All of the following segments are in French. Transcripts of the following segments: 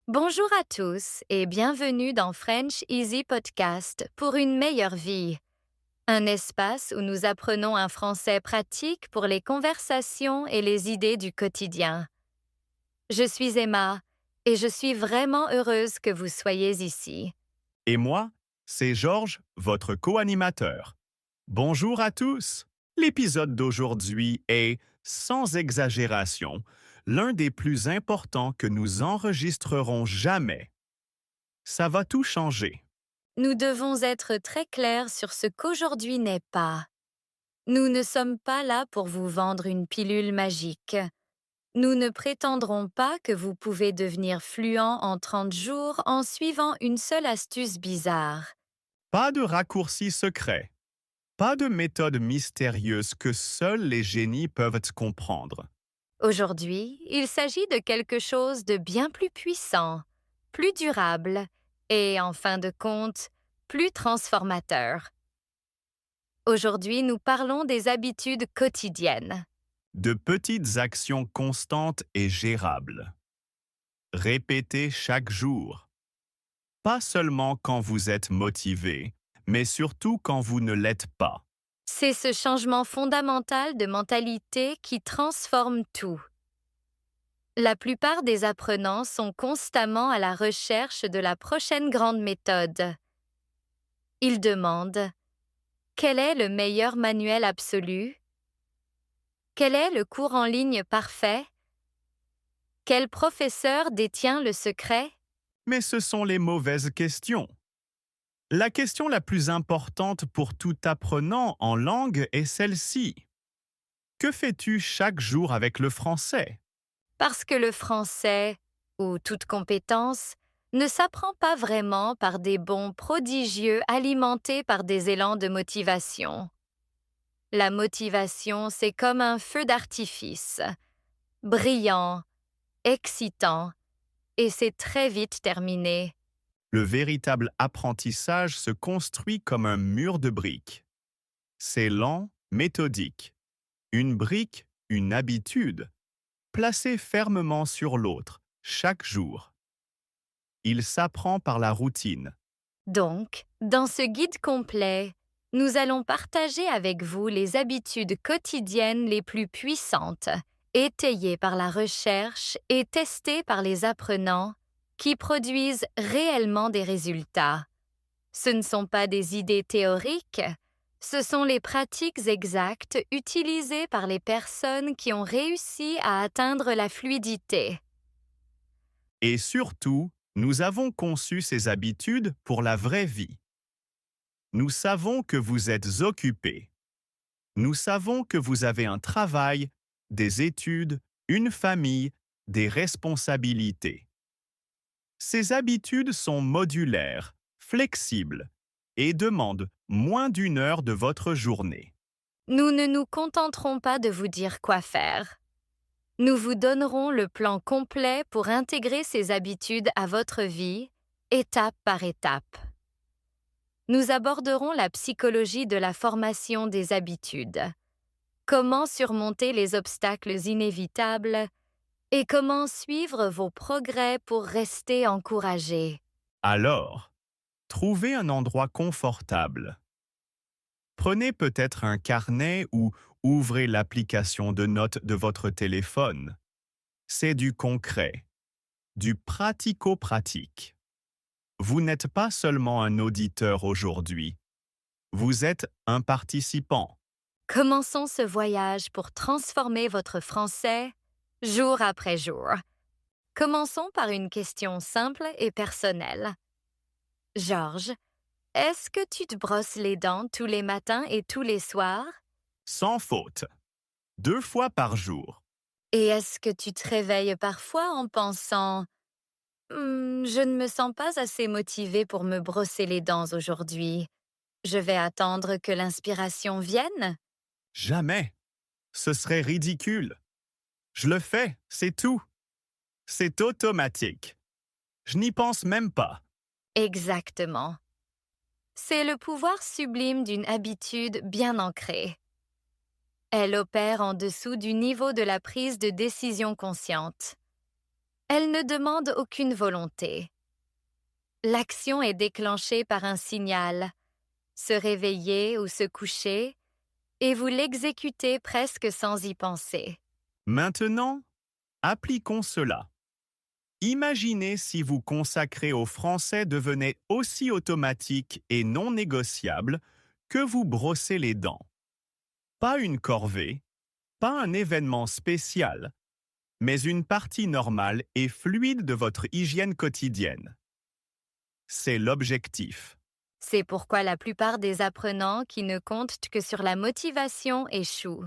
Bonjour à tous et bienvenue dans French Easy Podcast pour une meilleure vie, un espace où nous apprenons un français pratique pour les conversations et les idées du quotidien. Je suis Emma et je suis vraiment heureuse que vous soyez ici. Et moi, c'est Georges, votre co-animateur. Bonjour à tous. L'épisode d'aujourd'hui est, sans exagération, l'un des plus importants que nous enregistrerons jamais. Ça va tout changer. Nous devons être très clairs sur ce qu'aujourd'hui n'est pas. Nous ne sommes pas là pour vous vendre une pilule magique. Nous ne prétendrons pas que vous pouvez devenir fluent en 30 jours en suivant une seule astuce bizarre. Pas de raccourcis secrets. Pas de méthode mystérieuse que seuls les génies peuvent comprendre. Aujourd'hui, il s'agit de quelque chose de bien plus puissant, plus durable et, en fin de compte, plus transformateur. Aujourd'hui, nous parlons des habitudes quotidiennes. De petites actions constantes et gérables. Répétez chaque jour. Pas seulement quand vous êtes motivé, mais surtout quand vous ne l'êtes pas. C'est ce changement fondamental de mentalité qui transforme tout. La plupart des apprenants sont constamment à la recherche de la prochaine grande méthode. Ils demandent: quel est le meilleur manuel absolu? Quel est le cours en ligne parfait? Quel professeur détient le secret? Mais ce sont les mauvaises questions. La question la plus importante pour tout apprenant en langue est celle-ci. Que fais-tu chaque jour avec le français? Parce que le français, ou toute compétence, ne s'apprend pas vraiment par des bons prodigieux alimentés par des élans de motivation. La motivation, c'est comme un feu d'artifice, brillant, excitant, et c'est très vite terminé. Le véritable apprentissage se construit comme un mur de briques. C'est lent, méthodique. Une brique, une habitude, placée fermement sur l'autre, chaque jour. Il s'apprend par la routine. Donc, dans ce guide complet, nous allons partager avec vous les habitudes quotidiennes les plus puissantes, étayées par la recherche et testées par les apprenants, qui produisent réellement des résultats. Ce ne sont pas des idées théoriques, ce sont les pratiques exactes utilisées par les personnes qui ont réussi à atteindre la fluidité. Et surtout, nous avons conçu ces habitudes pour la vraie vie. Nous savons que vous êtes occupé. Nous savons que vous avez un travail, des études, une famille, des responsabilités. Ces habitudes sont modulaires, flexibles et demandent moins d'une heure de votre journée. Nous ne nous contenterons pas de vous dire quoi faire. Nous vous donnerons le plan complet pour intégrer ces habitudes à votre vie, étape par étape. Nous aborderons la psychologie de la formation des habitudes, comment surmonter les obstacles inévitables et comment suivre vos progrès pour rester encouragé. Alors, trouvez un endroit confortable. Prenez peut-être un carnet ou ouvrez l'application de notes de votre téléphone. C'est du concret, du pratico-pratique. Vous n'êtes pas seulement un auditeur aujourd'hui, vous êtes un participant. Commençons ce voyage pour transformer votre français jour après jour. Commençons par une question simple et personnelle. Georges, est-ce que tu te brosses les dents tous les matins et tous les soirs? Sans faute. 2 fois par jour. Et est-ce que tu te réveilles parfois en pensant: Je ne me sens pas assez motivé pour me brosser les dents aujourd'hui. Je vais attendre que l'inspiration vienne? Jamais. Ce serait ridicule. Je le fais, c'est tout. C'est automatique. Je n'y pense même pas. Exactement. C'est le pouvoir sublime d'une habitude bien ancrée. Elle opère en dessous du niveau de la prise de décision consciente. Elle ne demande aucune volonté. L'action est déclenchée par un signal, se réveiller ou se coucher, et vous l'exécutez presque sans y penser. Maintenant, appliquons cela. Imaginez si vous consacrer au français devenait aussi automatique et non négociable que vous brossez les dents. Pas une corvée, pas un événement spécial, mais une partie normale et fluide de votre hygiène quotidienne. C'est l'objectif. C'est pourquoi la plupart des apprenants qui ne comptent que sur la motivation échouent.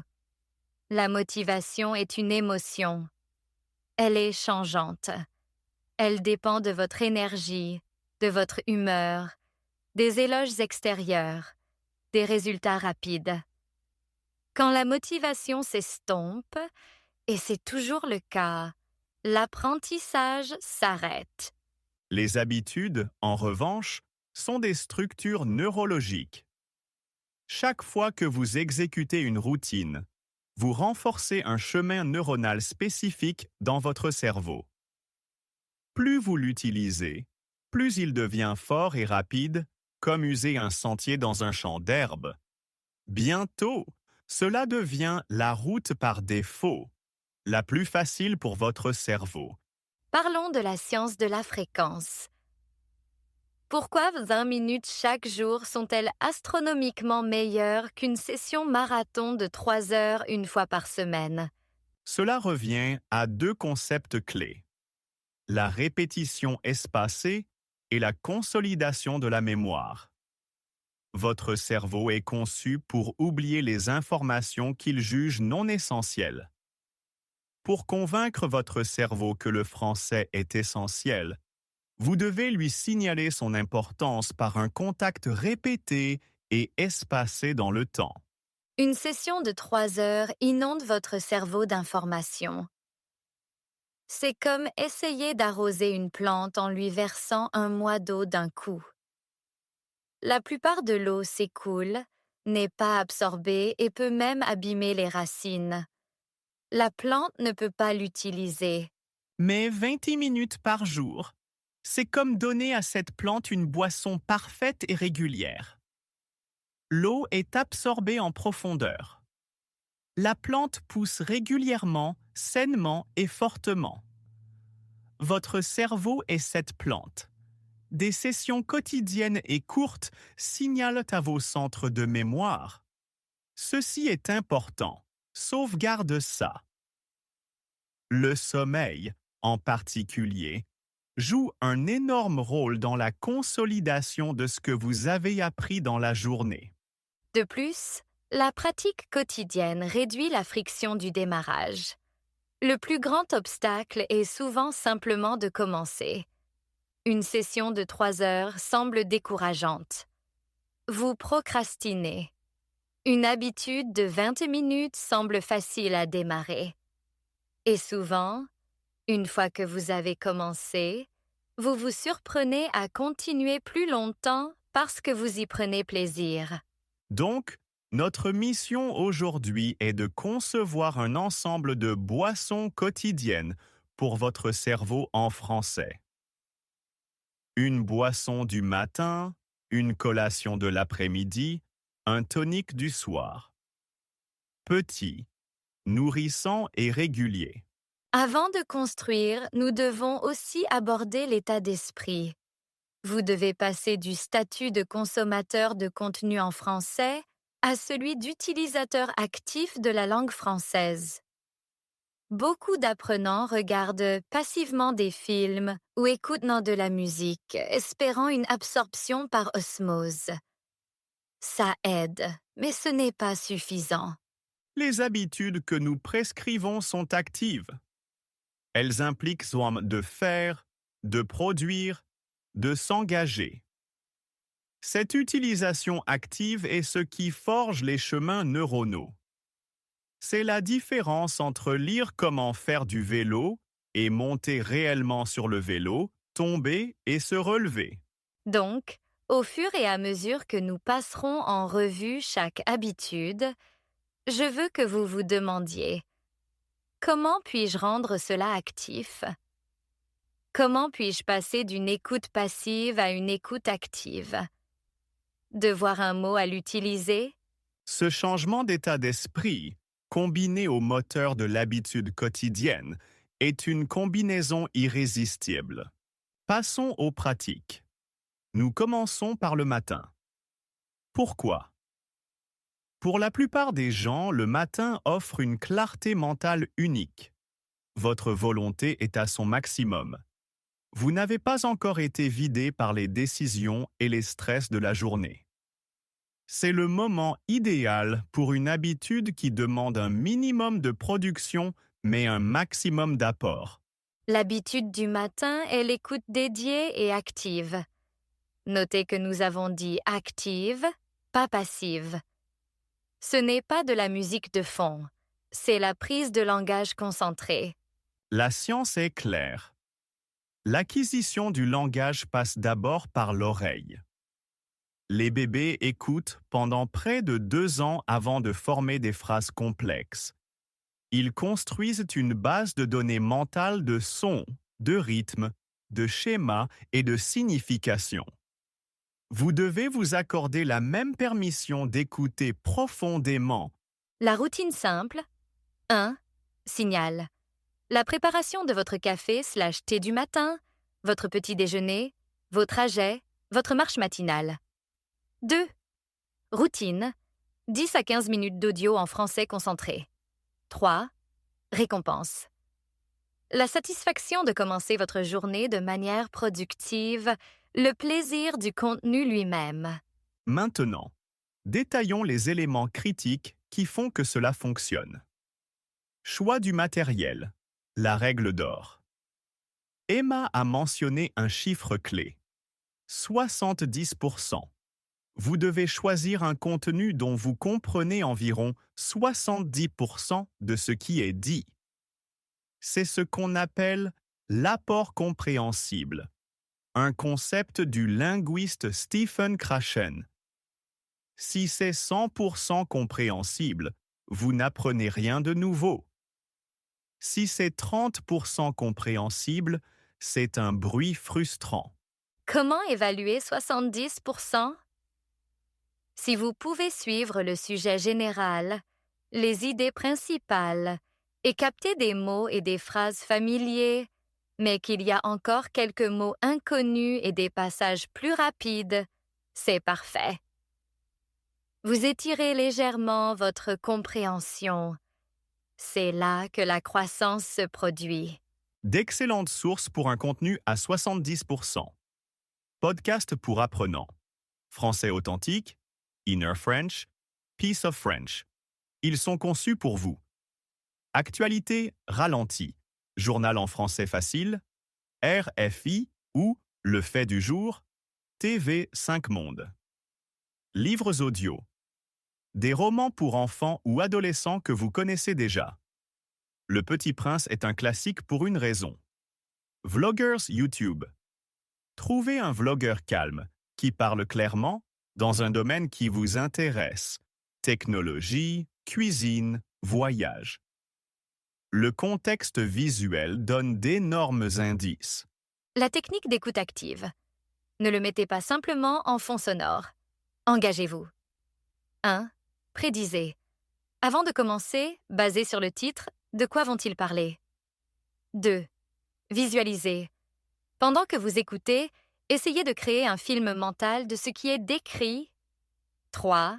La motivation est une émotion. Elle est changeante. Elle dépend de votre énergie, de votre humeur, des éloges extérieurs, des résultats rapides. Quand la motivation s'estompe, et c'est toujours le cas, l'apprentissage s'arrête. Les habitudes, en revanche, sont des structures neurologiques. Chaque fois que vous exécutez une routine, vous renforcez un chemin neuronal spécifique dans votre cerveau. Plus vous l'utilisez, plus il devient fort et rapide, comme user un sentier dans un champ d'herbe. Bientôt, cela devient la route par défaut, la plus facile pour votre cerveau. Parlons de la science de la fréquence. Pourquoi 20 minutes chaque jour sont-elles astronomiquement meilleures qu'une session marathon de 3 heures une fois par semaine? Cela revient à deux concepts clés: la répétition espacée et la consolidation de la mémoire. Votre cerveau est conçu pour oublier les informations qu'il juge non essentielles. Pour convaincre votre cerveau que le français est essentiel, vous devez lui signaler son importance par un contact répété et espacé dans le temps. Une session de 3 heures inonde votre cerveau d'informations. C'est comme essayer d'arroser une plante en lui versant un mois d'eau d'un coup. La plupart de l'eau s'écoule, n'est pas absorbée et peut même abîmer les racines. La plante ne peut pas l'utiliser. Mais 20 minutes par jour, c'est comme donner à cette plante une boisson parfaite et régulière. L'eau est absorbée en profondeur. La plante pousse régulièrement, sainement et fortement. Votre cerveau est cette plante. Des sessions quotidiennes et courtes signalent à vos centres de mémoire. Ceci est important. Sauvegarde ça. Le sommeil, en particulier, joue un énorme rôle dans la consolidation de ce que vous avez appris dans la journée. De plus, la pratique quotidienne réduit la friction du démarrage. Le plus grand obstacle est souvent simplement de commencer. Une session de 3 heures semble décourageante. Vous procrastinez. Une habitude de 20 minutes semble facile à démarrer. Et souvent, une fois que vous avez commencé, vous vous surprenez à continuer plus longtemps parce que vous y prenez plaisir. Donc, notre mission aujourd'hui est de concevoir un ensemble de boissons quotidiennes pour votre cerveau en français. Une boisson du matin, une collation de l'après-midi, un tonique du soir. Petit, nourrissant et régulier. Avant de construire, nous devons aussi aborder l'état d'esprit. Vous devez passer du statut de consommateur de contenu en français à celui d'utilisateur actif de la langue française. Beaucoup d'apprenants regardent passivement des films ou écoutent de la musique, espérant une absorption par osmose. Ça aide, mais ce n'est pas suffisant. Les habitudes que nous prescrivons sont actives. Elles impliquent soit de faire, de produire, de s'engager. Cette utilisation active est ce qui forge les chemins neuronaux. C'est la différence entre lire comment faire du vélo et monter réellement sur le vélo, tomber et se relever. Donc, au fur et à mesure que nous passerons en revue chaque habitude, je veux que vous vous demandiez: comment puis-je rendre cela actif? Comment puis-je passer d'une écoute passive à une écoute active? Devoir un mot à l'utiliser? Ce changement d'état d'esprit, combiné au moteur de l'habitude quotidienne, est une combinaison irrésistible. Passons aux pratiques. Nous commençons par le matin. Pourquoi? Pour la plupart des gens, le matin offre une clarté mentale unique. Votre volonté est à son maximum. Vous n'avez pas encore été vidé par les décisions et les stress de la journée. C'est le moment idéal pour une habitude qui demande un minimum de production mais un maximum d'apport. L'habitude du matin est l'écoute dédiée et active. Notez que nous avons dit active, pas passive. Ce n'est pas de la musique de fond, c'est la prise de langage concentrée. La science est claire. L'acquisition du langage passe d'abord par l'oreille. Les bébés écoutent pendant près de 2 ans avant de former des phrases complexes. Ils construisent une base de données mentales de sons, de rythmes, de schémas et de significations. Vous devez vous accorder la même permission d'écouter profondément. La routine simple. 1. Signal. La préparation de votre café/thé du matin, votre petit déjeuner, vos trajets, votre marche matinale. 2. Routine. 10 à 15 minutes d'audio en français concentré. 3. Récompense. La satisfaction de commencer votre journée de manière productive, le plaisir du contenu lui-même. Maintenant, détaillons les éléments critiques qui font que cela fonctionne. Choix du matériel. La règle d'or. Emma a mentionné un chiffre clé. 70%. Vous devez choisir un contenu dont vous comprenez environ 70% de ce qui est dit. C'est ce qu'on appelle l'apport compréhensible, un concept du linguiste Stephen Krashen. Si c'est 100% compréhensible, vous n'apprenez rien de nouveau. Si c'est 30% compréhensible, c'est un bruit frustrant. Comment évaluer 70%? Si vous pouvez suivre le sujet général, les idées principales, et capter des mots et des phrases familiers, mais qu'il y a encore quelques mots inconnus et des passages plus rapides, c'est parfait. Vous étirez légèrement votre compréhension. C'est là que la croissance se produit. D'excellentes sources pour un contenu à 70%. Podcast pour apprenants. Français authentique, Inner French, Piece of French. Ils sont conçus pour vous. Actualité ralentie. Journal en français facile, RFI ou Le fait du jour, TV 5 Mondes. Livres audio. Des romans pour enfants ou adolescents que vous connaissez déjà. Le Petit Prince est un classique pour une raison. Vloggers YouTube. Trouvez un vlogueur calme, qui parle clairement, dans un domaine qui vous intéresse. Technologie, cuisine, voyage. Le contexte visuel donne d'énormes indices. La technique d'écoute active. Ne le mettez pas simplement en fond sonore. Engagez-vous. 1. Prédisez. Avant de commencer, basé sur le titre, de quoi vont-ils parler? 2. Visualisez. Pendant que vous écoutez, essayez de créer un film mental de ce qui est décrit. 3.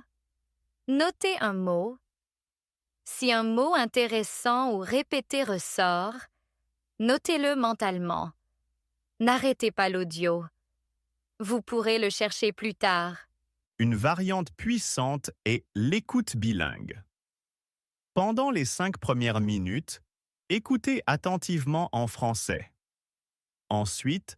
Notez un mot. Si un mot intéressant ou répété ressort, notez-le mentalement. N'arrêtez pas l'audio. Vous pourrez le chercher plus tard. Une variante puissante est l'écoute bilingue. Pendant les 5 premières minutes, écoutez attentivement en français. Ensuite,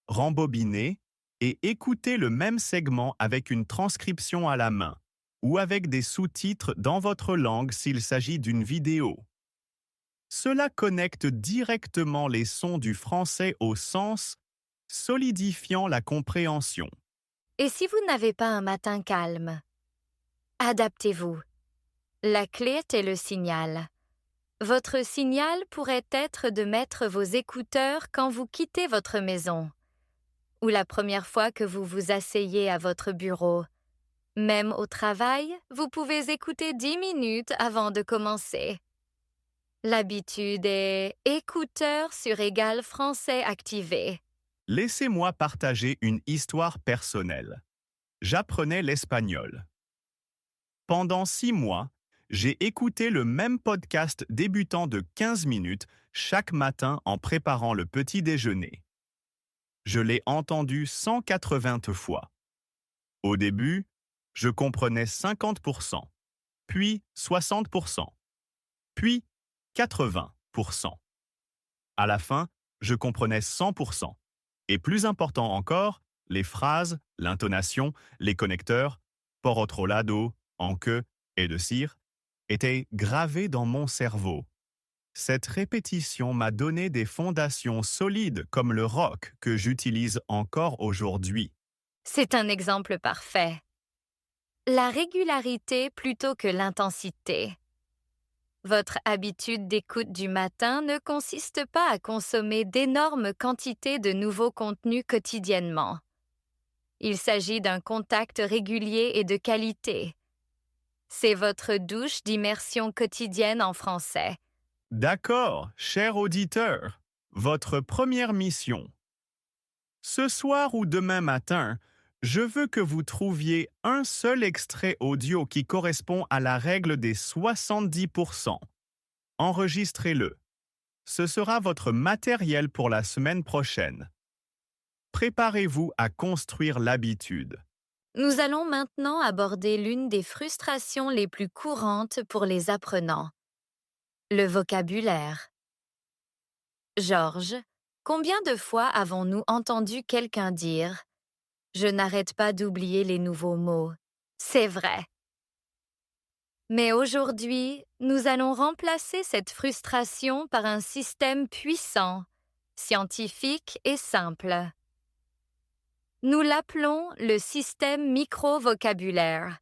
rembobinez et écoutez le même segment avec une transcription à la main ou avec des sous-titres dans votre langue s'il s'agit d'une vidéo. Cela connecte directement les sons du français au sens, solidifiant la compréhension. Et si vous n'avez pas un matin calme? Adaptez-vous. La clé est le signal. Votre signal pourrait être de mettre vos écouteurs quand vous quittez votre maison ou la première fois que vous vous asseyez à votre bureau. Même au travail, vous pouvez écouter 10 minutes avant de commencer. L'habitude est écouteurs sur égal français activé. Laissez-moi partager une histoire personnelle. J'apprenais l'espagnol. Pendant 6 mois, j'ai écouté le même podcast débutant de 15 minutes chaque matin en préparant le petit déjeuner. Je l'ai entendu 180 fois. Au début, je comprenais 50%, puis 60%, puis 80%. À la fin, je comprenais 100%. Et plus important encore, les phrases, l'intonation, les connecteurs, por otro lado, en que et de cire, étaient gravés dans mon cerveau. Cette répétition m'a donné des fondations solides comme le rock que j'utilise encore aujourd'hui. C'est un exemple parfait. La régularité plutôt que l'intensité. Votre habitude d'écoute du matin ne consiste pas à consommer d'énormes quantités de nouveaux contenus quotidiennement. Il s'agit d'un contact régulier et de qualité. C'est votre douche d'immersion quotidienne en français. D'accord, cher auditeur, votre première mission. Ce soir ou demain matin, je veux que vous trouviez un seul extrait audio qui correspond à la règle des 70%. Enregistrez-le. Ce sera votre matériel pour la semaine prochaine. Préparez-vous à construire l'habitude. Nous allons maintenant aborder l'une des frustrations les plus courantes pour les apprenants. Le vocabulaire. Georges, combien de fois avons-nous entendu quelqu'un dire « Je n'arrête pas d'oublier les nouveaux mots ». C'est vrai. Mais aujourd'hui, nous allons remplacer cette frustration par un système puissant, scientifique et simple. Nous l'appelons le système micro-vocabulaire.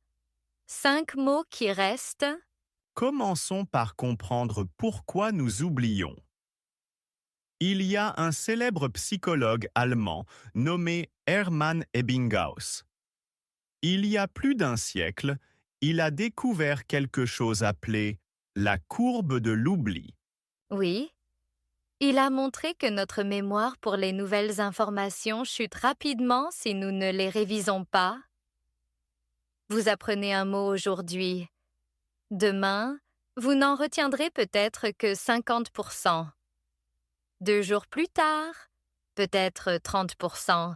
5 mots qui restent. Commençons par comprendre pourquoi nous oublions. Il y a un célèbre psychologue allemand nommé Hermann Ebbinghaus. Il y a plus d'un siècle, il a découvert quelque chose appelé la courbe de l'oubli. Oui, il a montré que notre mémoire pour les nouvelles informations chute rapidement si nous ne les révisons pas. Vous apprenez un mot aujourd'hui. Demain, vous n'en retiendrez peut-être que 50%. 2 jours plus tard, peut-être 30%.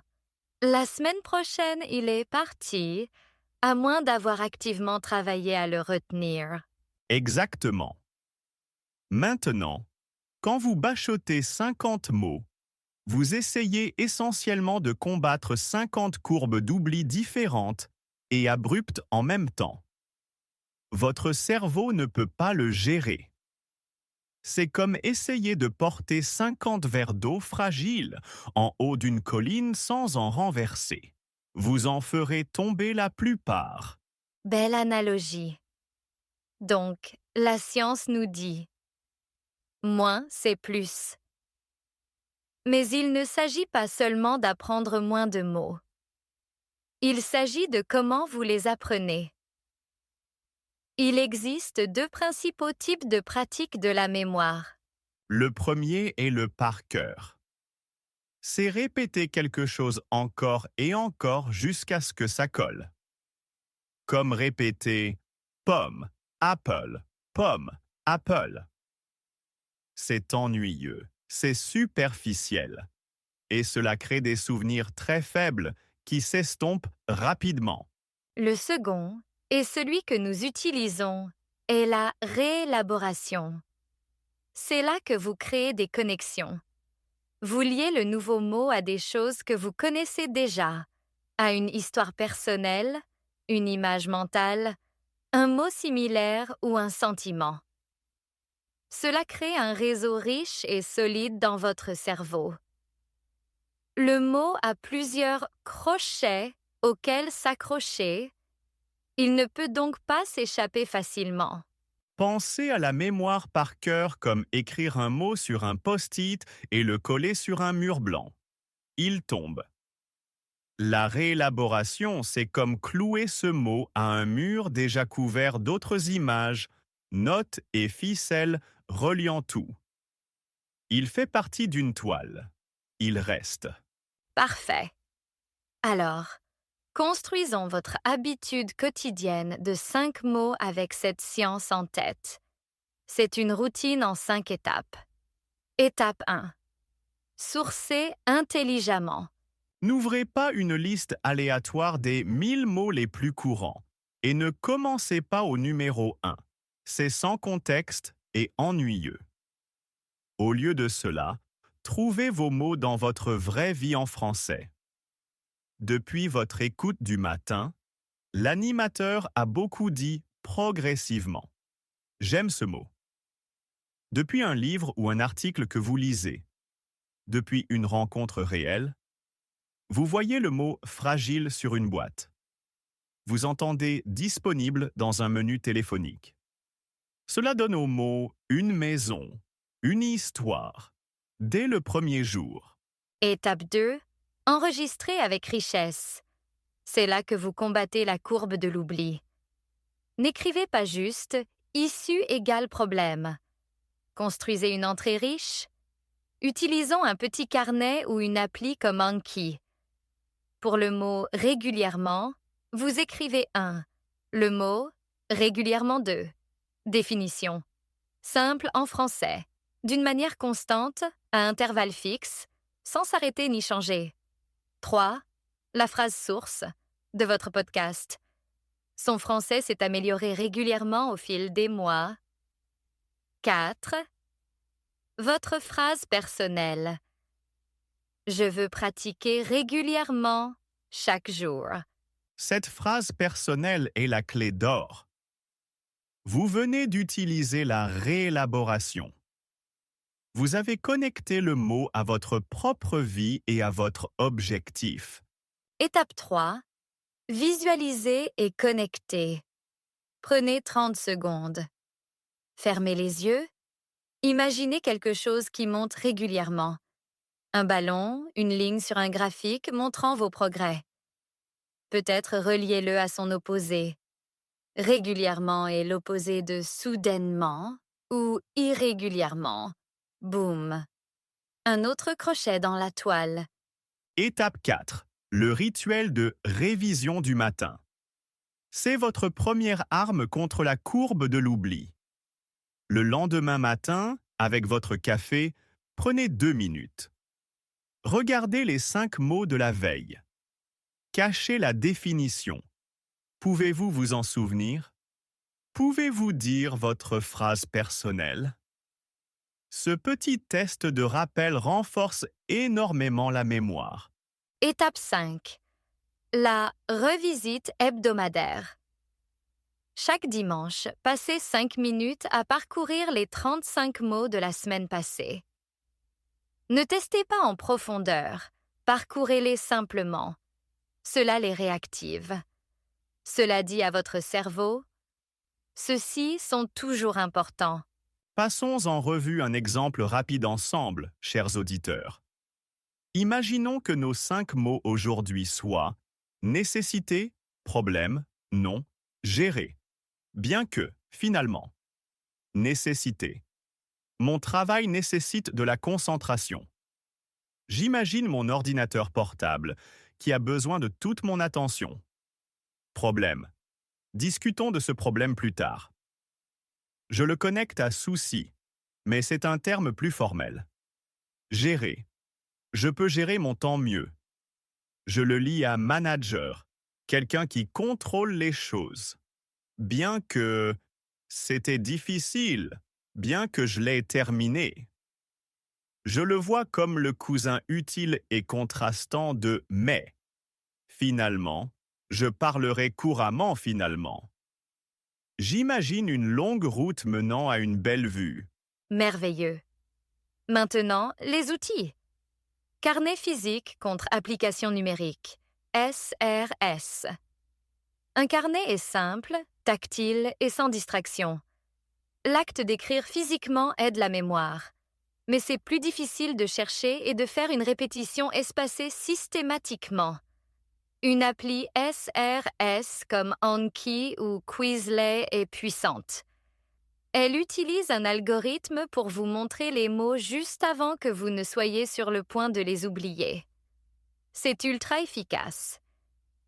La semaine prochaine, il est parti, à moins d'avoir activement travaillé à le retenir. Exactement. Maintenant, quand vous bachotez 50 mots, vous essayez essentiellement de combattre 50 courbes d'oubli différentes et abruptes en même temps. Votre cerveau ne peut pas le gérer. C'est comme essayer de porter 50 verres d'eau fragiles en haut d'une colline sans en renverser. Vous en ferez tomber la plupart. Belle analogie. Donc, la science nous dit « moins, c'est plus ». Mais il ne s'agit pas seulement d'apprendre moins de mots. Il s'agit de comment vous les apprenez. Il existe 2 principaux types de pratiques de la mémoire. Le premier est le par cœur. C'est répéter quelque chose encore et encore jusqu'à ce que ça colle. Comme répéter pomme, apple, pomme, apple. C'est ennuyeux, c'est superficiel. Et cela crée des souvenirs très faibles qui s'estompent rapidement. Le second, et celui que nous utilisons, est la réélaboration. C'est là que vous créez des connexions. Vous liez le nouveau mot à des choses que vous connaissez déjà, à une histoire personnelle, une image mentale, un mot similaire ou un sentiment. Cela crée un réseau riche et solide dans votre cerveau. Le mot a plusieurs crochets auxquels s'accrocher. Il ne peut donc pas s'échapper facilement. Pensez à la mémoire par cœur comme écrire un mot sur un post-it et le coller sur un mur blanc. Il tombe. La réélaboration, c'est comme clouer ce mot à un mur déjà couvert d'autres images, notes et ficelles reliant tout. Il fait partie d'une toile. Il reste. Parfait. Alors, construisons votre habitude quotidienne de 5 mots avec cette science en tête. C'est une routine en 5 étapes. Étape 1. Sourcez intelligemment. N'ouvrez pas une liste aléatoire des 1000 mots les plus courants et ne commencez pas au numéro 1. C'est sans contexte et ennuyeux. Au lieu de cela, trouvez vos mots dans votre vraie vie en français. Depuis votre écoute du matin, l'animateur a beaucoup dit progressivement. J'aime ce mot. Depuis un livre ou un article que vous lisez, depuis une rencontre réelle, vous voyez le mot fragile sur une boîte. Vous entendez disponible dans un menu téléphonique. Cela donne au mot une maison, une histoire, dès le premier jour. Étape 2. Enregistrez avec richesse. C'est là que vous combattez la courbe de l'oubli. N'écrivez pas juste « issue égale problème ». Construisez une entrée riche. Utilisons un petit carnet ou une appli comme Anki. Pour le mot « régulièrement », vous écrivez 1. Le mot « régulièrement 2 ». Définition. Simple en français. D'une manière constante, à intervalles fixes, sans s'arrêter ni changer. 3. La phrase source de votre podcast. Son français s'est amélioré régulièrement au fil des mois. 4. Votre phrase personnelle. Je veux pratiquer régulièrement, chaque jour. Cette phrase personnelle est la clé d'or. Vous venez d'utiliser la réélaboration. Vous avez connecté le mot à votre propre vie et à votre objectif. Étape 3. Visualisez et connectez. Prenez 30 secondes. Fermez les yeux. Imaginez quelque chose qui monte régulièrement. Un ballon, une ligne sur un graphique montrant vos progrès. Peut-être reliez-le à son opposé. Régulièrement est l'opposé de soudainement ou irrégulièrement. Boum. Un autre crochet dans la toile. Étape 4. Le rituel de révision du matin. C'est votre première arme contre la courbe de l'oubli. Le lendemain matin, avec votre café, prenez 2 minutes. Regardez les 5 mots de la veille. Cachez la définition. Pouvez-vous vous en souvenir? Pouvez-vous dire votre phrase personnelle? Ce petit test de rappel renforce énormément la mémoire. Étape 5. La revisite hebdomadaire. Chaque dimanche, passez 5 minutes à parcourir les 35 mots de la semaine passée. Ne testez pas en profondeur, parcourez-les simplement. Cela les réactive. Cela dit à votre cerveau, ceux-ci sont toujours importants. Passons en revue un exemple rapide ensemble, chers auditeurs. Imaginons que nos 5 mots aujourd'hui soient nécessité, problème, non, gérer. Bien que, finalement, nécessité. Mon travail nécessite de la concentration. J'imagine mon ordinateur portable qui a besoin de toute mon attention. Problème. Discutons de ce problème plus tard. Je le connecte à souci, mais c'est un terme plus formel. Gérer. Je peux gérer mon temps mieux. Je le lie à manager, quelqu'un qui contrôle les choses. Bien que c'était difficile, bien que je l'ai terminé. Je le vois comme le cousin utile et contrastant de mais. Finalement, je parlerai couramment finalement. J'imagine une longue route menant à une belle vue. Merveilleux. Maintenant, les outils. Carnet physique contre application numérique. SRS. Un carnet est simple, tactile et sans distraction. L'acte d'écrire physiquement aide la mémoire, mais c'est plus difficile de chercher et de faire une répétition espacée systématiquement. Une appli SRS comme Anki ou Quizlet est puissante. Elle utilise un algorithme pour vous montrer les mots juste avant que vous ne soyez sur le point de les oublier. C'est ultra efficace,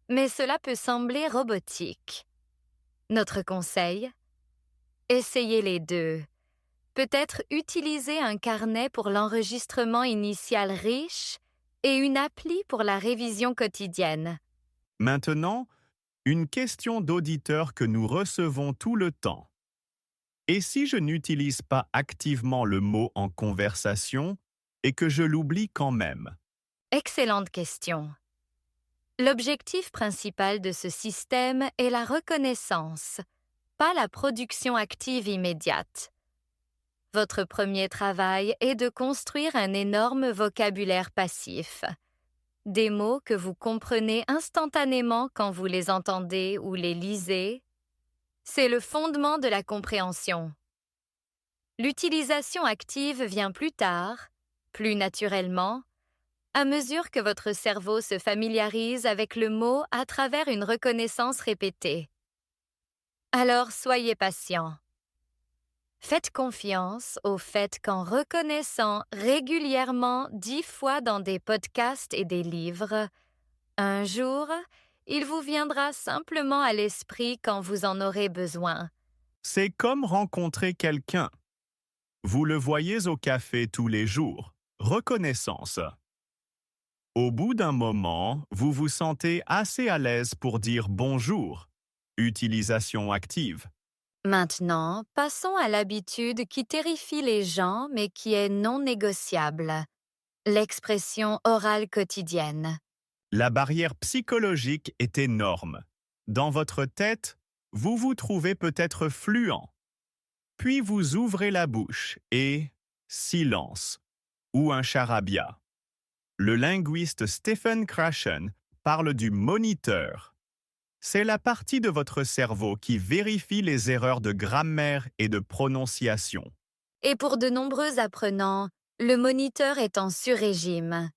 mais cela peut sembler robotique. Notre conseil? Essayez les deux. Peut-être utiliser un carnet pour l'enregistrement initial riche et une appli pour la révision quotidienne. Maintenant, une question d'auditeur que nous recevons tout le temps. Et si je n'utilise pas activement le mot en conversation et que je l'oublie quand même? Excellente question. L'objectif principal de ce système est la reconnaissance, pas la production active immédiate. Votre premier travail est de construire un énorme vocabulaire passif. Des mots que vous comprenez instantanément quand vous les entendez ou les lisez. C'est le fondement de la compréhension. L'utilisation active vient plus tard, plus naturellement, à mesure que votre cerveau se familiarise avec le mot à travers une reconnaissance répétée. Alors soyez patient. Faites confiance au fait qu'en reconnaissant régulièrement 10 fois dans des podcasts et des livres, un jour, il vous viendra simplement à l'esprit quand vous en aurez besoin. C'est comme rencontrer quelqu'un. Vous le voyez au café tous les jours. Reconnaissance. Au bout d'un moment, vous vous sentez assez à l'aise pour dire bonjour. Utilisation active. Maintenant, passons à l'habitude qui terrifie les gens mais qui est non négociable. L'expression orale quotidienne. La barrière psychologique est énorme. Dans votre tête, vous vous trouvez peut-être fluent. Puis vous ouvrez la bouche et silence ou un charabia. Le linguiste Stephen Krashen parle du moniteur. C'est la partie de votre cerveau qui vérifie les erreurs de grammaire et de prononciation. Et pour de nombreux apprenants, le moniteur est en sur-régime.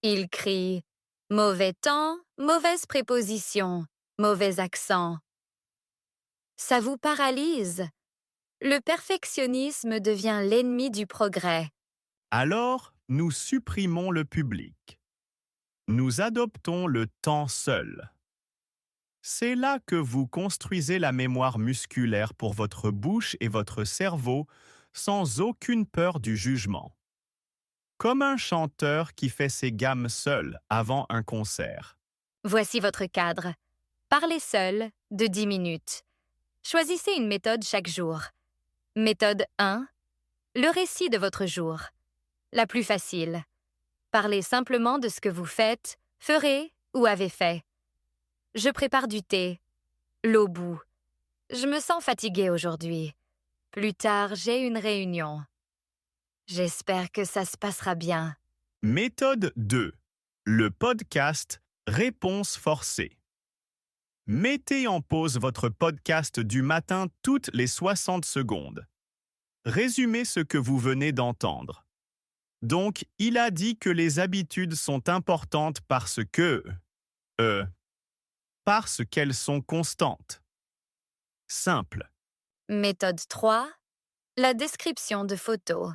Il crie « mauvais temps, mauvaise préposition, mauvais accent ». Ça vous paralyse. Le perfectionnisme devient l'ennemi du progrès. Alors, nous supprimons le public. Nous adoptons le temps seul. C'est là que vous construisez la mémoire musculaire pour votre bouche et votre cerveau sans aucune peur du jugement. Comme un chanteur qui fait ses gammes seul avant un concert. Voici votre cadre. Parlez seul de 10 minutes. Choisissez une méthode chaque jour. Méthode 1. Le récit de votre jour. La plus facile. Parlez simplement de ce que vous faites, ferez ou avez fait. Je prépare du thé. L'eau bout. Je me sens fatiguée aujourd'hui. Plus tard, j'ai une réunion. J'espère que ça se passera bien. Méthode 2. Le podcast Réponse forcée. Mettez en pause votre podcast du matin toutes les 60 secondes. Résumez ce que vous venez d'entendre. Donc, il a dit que les habitudes sont importantes parce qu'elles sont constantes. Simple. Méthode 3. La description de photos.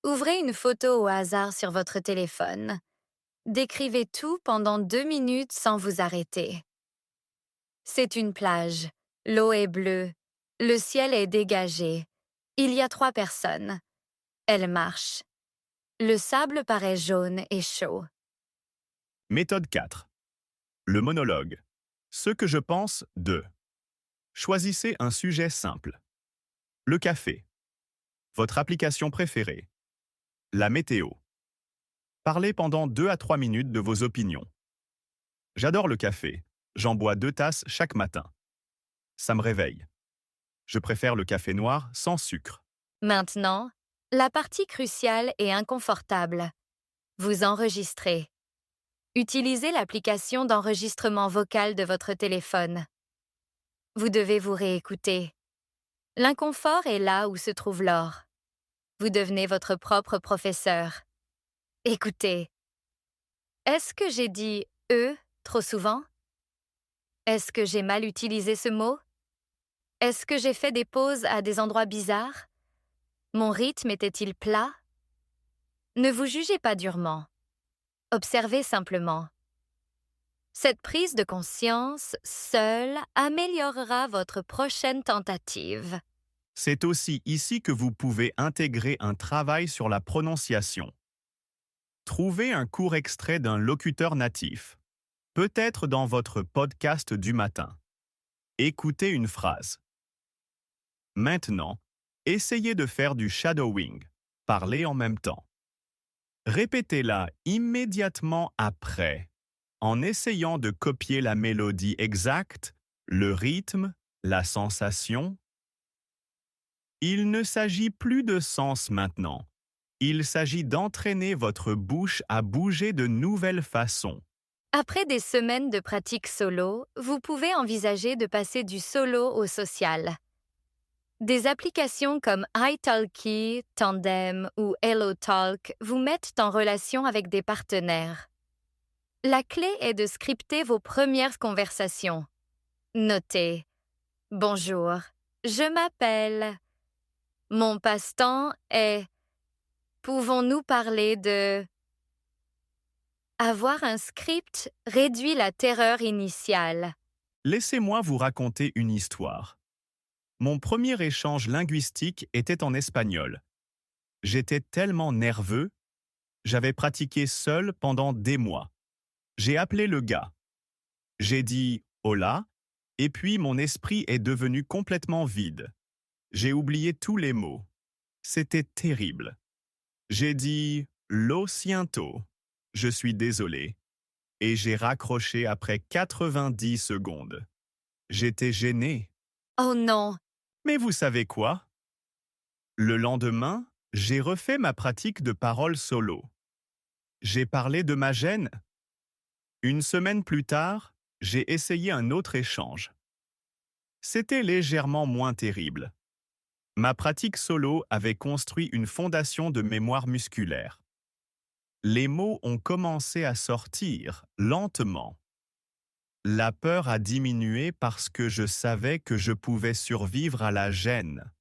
Ouvrez une photo au hasard sur votre téléphone. Décrivez tout pendant 2 minutes sans vous arrêter. C'est une plage. L'eau est bleue. Le ciel est dégagé. Il y a 3 personnes. Elles marchent. Le sable paraît jaune et chaud. Méthode 4. Le monologue. Ce que je pense de. Choisissez un sujet simple. Le café. Votre application préférée. La météo. Parlez pendant 2 à 3 minutes de vos opinions. J'adore le café. J'en bois 2 tasses chaque matin. Ça me réveille. Je préfère le café noir sans sucre. Maintenant, la partie cruciale et inconfortable. Vous enregistrez. Utilisez l'application d'enregistrement vocal de votre téléphone. Vous devez vous réécouter. L'inconfort est là où se trouve l'or. Vous devenez votre propre professeur. Écoutez, est-ce que j'ai dit « eux » trop souvent? Est-ce que j'ai mal utilisé ce mot? Est-ce que j'ai fait des pauses à des endroits bizarres? Mon rythme était-il plat? Ne vous jugez pas durement. Observez simplement. Cette prise de conscience seule améliorera votre prochaine tentative. C'est aussi ici que vous pouvez intégrer un travail sur la prononciation. Trouvez un court extrait d'un locuteur natif, peut-être dans votre podcast du matin. Écoutez une phrase. Maintenant, essayez de faire du shadowing, parler en même temps. Répétez-la immédiatement après, en essayant de copier la mélodie exacte, le rythme, la sensation. Il ne s'agit plus de sens maintenant. Il s'agit d'entraîner votre bouche à bouger de nouvelles façons. Après des semaines de pratique solo, vous pouvez envisager de passer du solo au social. Des applications comme italki, Tandem ou HelloTalk vous mettent en relation avec des partenaires. La clé est de scripter vos premières conversations. Notez. Bonjour, je m'appelle. Mon passe-temps est. Pouvons-nous parler de. Avoir un script réduit la terreur initiale. Laissez-moi vous raconter une histoire. Mon premier échange linguistique était en espagnol. J'étais tellement nerveux, j'avais pratiqué seul pendant des mois. J'ai appelé le gars. J'ai dit « hola » et puis mon esprit est devenu complètement vide. J'ai oublié tous les mots. C'était terrible. J'ai dit « lo siento ». Je suis désolé. Et j'ai raccroché après 90 secondes. J'étais gêné. Oh non, Mais vous savez quoi? Le lendemain, j'ai refait ma pratique de parole solo. J'ai parlé de ma gêne. Une semaine plus tard, j'ai essayé un autre échange. C'était légèrement moins terrible. Ma pratique solo avait construit une fondation de mémoire musculaire. Les mots ont commencé à sortir lentement. La peur a diminué parce que je savais que je pouvais survivre à la gêne.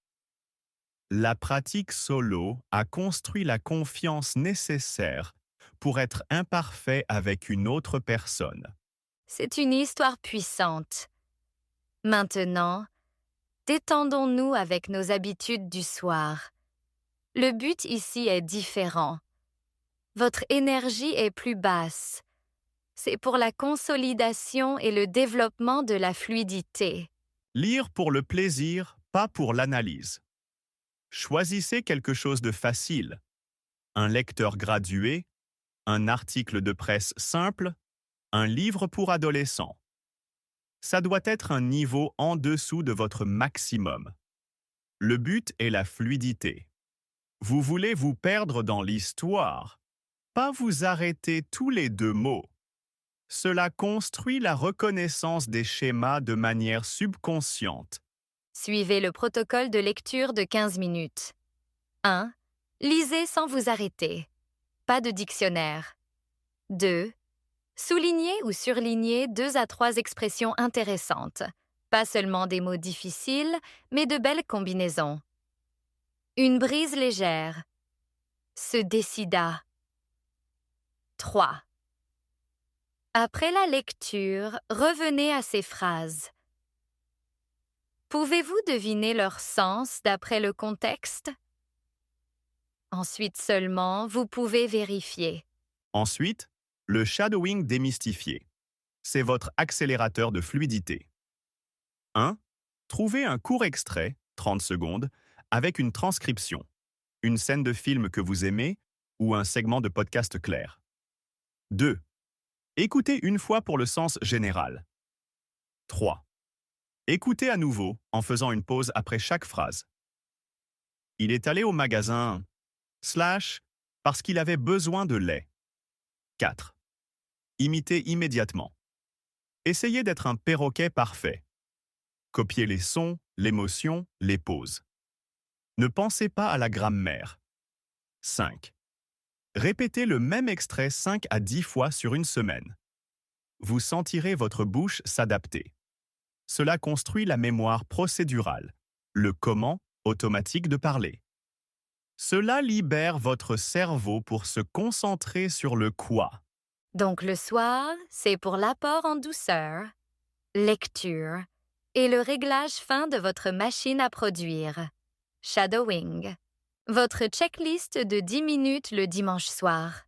La pratique solo a construit la confiance nécessaire pour être imparfait avec une autre personne. c'est une histoire puissante. Maintenant, détendons-nous avec nos habitudes du soir. Le but ici est différent. Votre énergie est plus basse. C'est pour la consolidation et le développement de la fluidité. Lire pour le plaisir, pas pour l'analyse. Choisissez quelque chose de facile. Un lecteur gradué, un article de presse simple, un livre pour adolescents. Ça doit être un niveau en dessous de votre maximum. Le but est la fluidité. Vous voulez vous perdre dans l'histoire, pas vous arrêter tous les deux mots. Cela construit la reconnaissance des schémas de manière subconsciente. Suivez le protocole de lecture de 15 minutes. 1. Lisez sans vous arrêter. Pas de dictionnaire. 2. Soulignez ou surlignez 2 à 3 expressions intéressantes. Pas seulement des mots difficiles, mais de belles combinaisons. Une brise légère. Se décida. 3. Après la lecture, revenez à ces phrases. Pouvez-vous deviner leur sens d'après le contexte? Ensuite seulement, vous pouvez vérifier. Ensuite, le shadowing démystifié. C'est votre accélérateur de fluidité. 1. Trouvez un court extrait, 30 secondes, avec une transcription, une scène de film que vous aimez ou un segment de podcast clair. 2. Écoutez une fois pour le sens général. 3. Écoutez à nouveau en faisant une pause après chaque phrase. Il est allé au magasin / parce qu'il avait besoin de lait. 4. Imitez immédiatement. Essayez d'être un perroquet parfait. Copiez les sons, l'émotion, les pauses. Ne pensez pas à la grammaire. 5. Répétez le même extrait 5 à 10 fois sur une semaine. Vous sentirez votre bouche s'adapter. Cela construit la mémoire procédurale, le comment automatique de parler. Cela libère votre cerveau pour se concentrer sur le quoi. Donc le soir, c'est pour l'apport en douceur, lecture et le réglage fin de votre machine à produire. Shadowing. Votre checklist de 10 minutes le dimanche soir.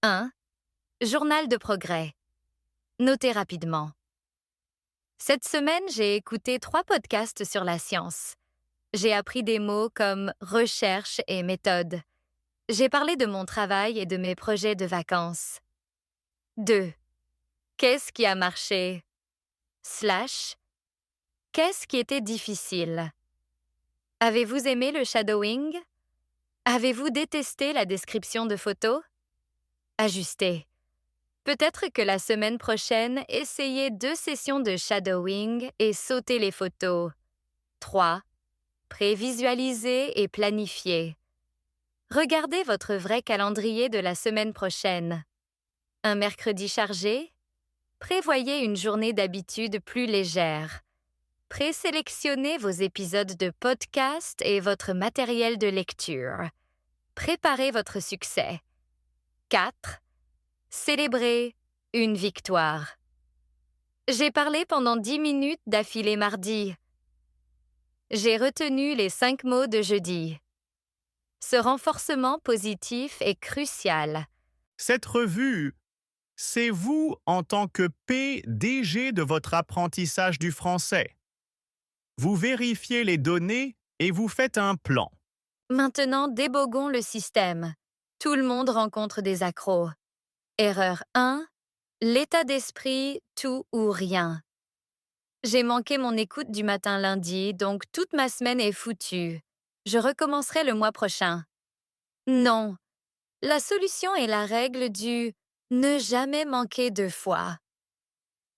1. Journal de progrès. Notez rapidement. Cette semaine, j'ai écouté 3 podcasts sur la science. J'ai appris des mots comme recherche et méthode. J'ai parlé de mon travail et de mes projets de vacances. 2. Qu'est-ce qui a marché? Slash. Qu'est-ce qui était difficile? Avez-vous aimé le shadowing? Avez-vous détesté la description de photos? Ajustez. Peut-être que la semaine prochaine, essayez 2 sessions de shadowing et sautez les photos. 3. Prévisualisez et planifiez. Regardez votre vrai calendrier de la semaine prochaine. Un mercredi chargé? Prévoyez une journée d'habitude plus légère. Présélectionnez vos épisodes de podcast et votre matériel de lecture. Préparez votre succès. 4. Célébrez une victoire. J'ai parlé pendant 10 minutes d'affilée mardi. J'ai retenu les 5 mots de jeudi. Ce renforcement positif est crucial. Cette revue, c'est vous en tant que PDG de votre apprentissage du français. Vous vérifiez les données et vous faites un plan. Maintenant, déboguons le système. Tout le monde rencontre des accros. Erreur 1. L'état d'esprit, tout ou rien. J'ai manqué mon écoute du matin lundi, donc toute ma semaine est foutue. Je recommencerai le mois prochain. Non. La solution est la règle du « ne jamais manquer 2 fois ».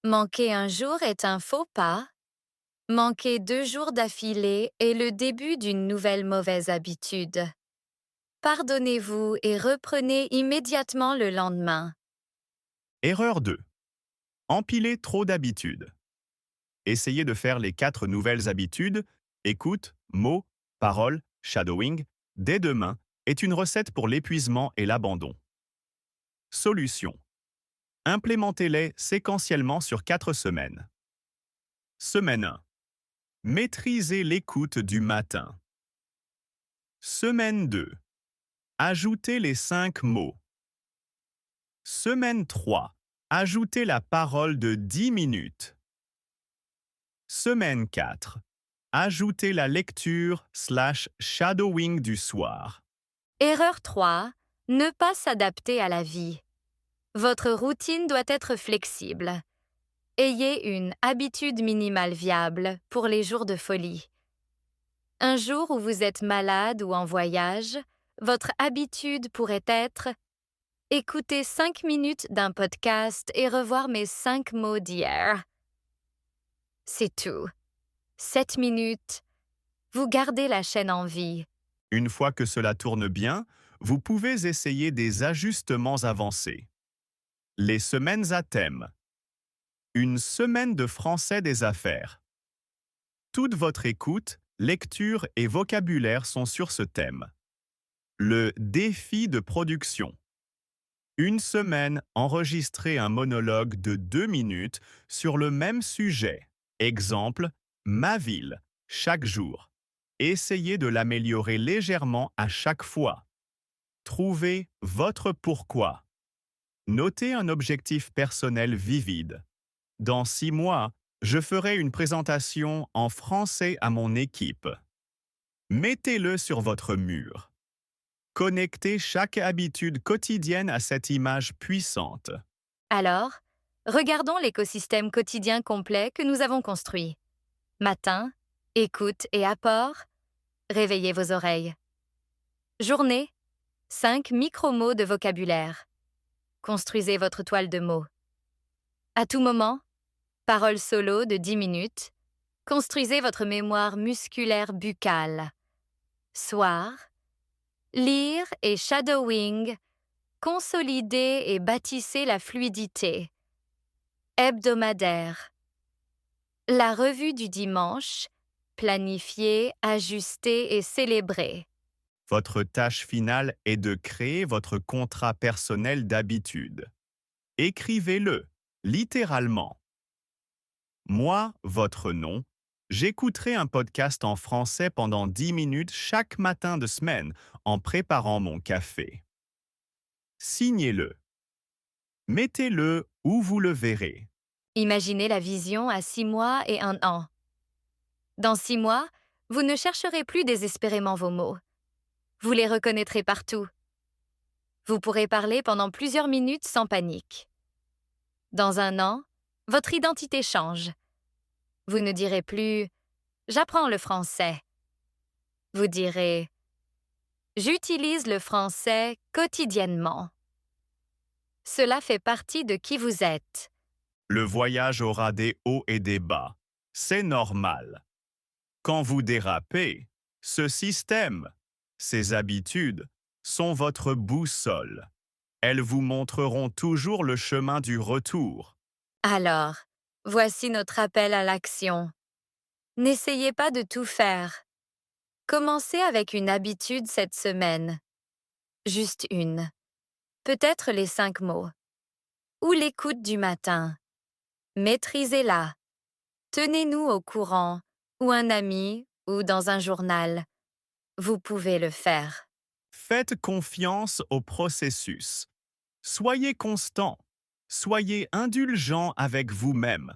Manquer un jour est un faux pas. Manquer 2 jours d'affilée est le début d'une nouvelle mauvaise habitude. Pardonnez-vous et reprenez immédiatement le lendemain. Erreur 2. Empiler trop d'habitudes. Essayez de faire les 4 nouvelles habitudes, écoute, mots, paroles, shadowing, dès demain, est une recette pour l'épuisement et l'abandon. Solution. Implémentez-les séquentiellement sur 4 semaines. Semaine 1. Maîtrisez l'écoute du matin. Semaine 2. Ajoutez les 5 mots. Semaine 3. Ajoutez la parole de 10 minutes. Semaine 4. Ajoutez la lecture/shadowing du soir. Erreur 3. Ne pas s'adapter à la vie. Votre routine doit être flexible. Ayez une habitude minimale viable pour les jours de folie. Un jour où vous êtes malade ou en voyage, votre habitude pourrait être « Écouter 5 minutes d'un podcast et revoir mes 5 mots d'hier ». C'est tout. 7 minutes. Vous gardez la chaîne en vie. Une fois que cela tourne bien, vous pouvez essayer des ajustements avancés. Les semaines à thème. Une semaine de français des affaires. Toute votre écoute, lecture et vocabulaire sont sur ce thème. Le défi de production. Une semaine, enregistrer un monologue de 2 minutes sur le même sujet. Exemple, ma ville, chaque jour. Essayez de l'améliorer légèrement à chaque fois. Trouvez votre pourquoi. Notez un objectif personnel vivide. Dans 6 mois, je ferai une présentation en français à mon équipe. Mettez-le sur votre mur. Connectez chaque habitude quotidienne à cette image puissante. Alors, regardons l'écosystème quotidien complet que nous avons construit. Matin, écoute et apport, réveillez vos oreilles. Journée, 5 micro-mots de vocabulaire. Construisez votre toile de mots. À tout moment, parole solo de 10 minutes. Construisez votre mémoire musculaire buccale. Soir, lire et shadowing, consolidez et bâtissez la fluidité. Hebdomadaire. La revue du dimanche, planifier, ajuster et célébrer. Votre tâche finale est de créer votre contrat personnel d'habitude. Écrivez-le, littéralement. Moi, votre nom, j'écouterai un podcast en français pendant 10 minutes chaque matin de semaine en préparant mon café. Signez-le. Mettez-le où vous le verrez. Imaginez la vision à 6 mois et 1 an. Dans 6 mois, vous ne chercherez plus désespérément vos mots. Vous les reconnaîtrez partout. Vous pourrez parler pendant plusieurs minutes sans panique. Dans 1 an, votre identité change. Vous ne direz plus « J'apprends le français ». Vous direz « J'utilise le français quotidiennement ». Cela fait partie de qui vous êtes. Le voyage aura des hauts et des bas. C'est normal. Quand vous dérapez, ce système, ces habitudes, sont votre boussole. Elles vous montreront toujours le chemin du retour. Alors, voici notre appel à l'action. N'essayez pas de tout faire. Commencez avec une habitude cette semaine. Juste une. Peut-être les 5 mots. Ou l'écoute du matin. Maîtrisez-la. Tenez-nous au courant, ou un ami, ou dans un journal. Vous pouvez le faire. Faites confiance au processus. Soyez constant. Soyez indulgent avec vous-même.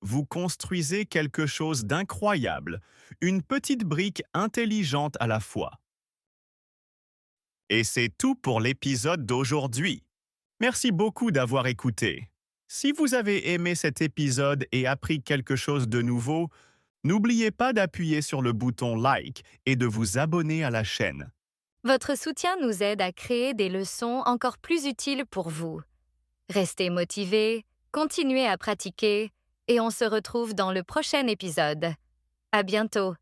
Vous construisez quelque chose d'incroyable, une petite brique intelligente à la fois. Et c'est tout pour l'épisode d'aujourd'hui. Merci beaucoup d'avoir écouté. Si vous avez aimé cet épisode et appris quelque chose de nouveau, n'oubliez pas d'appuyer sur le bouton like et de vous abonner à la chaîne. Votre soutien nous aide à créer des leçons encore plus utiles pour vous. Restez motivés, continuez à pratiquer, et on se retrouve dans le prochain épisode. À bientôt!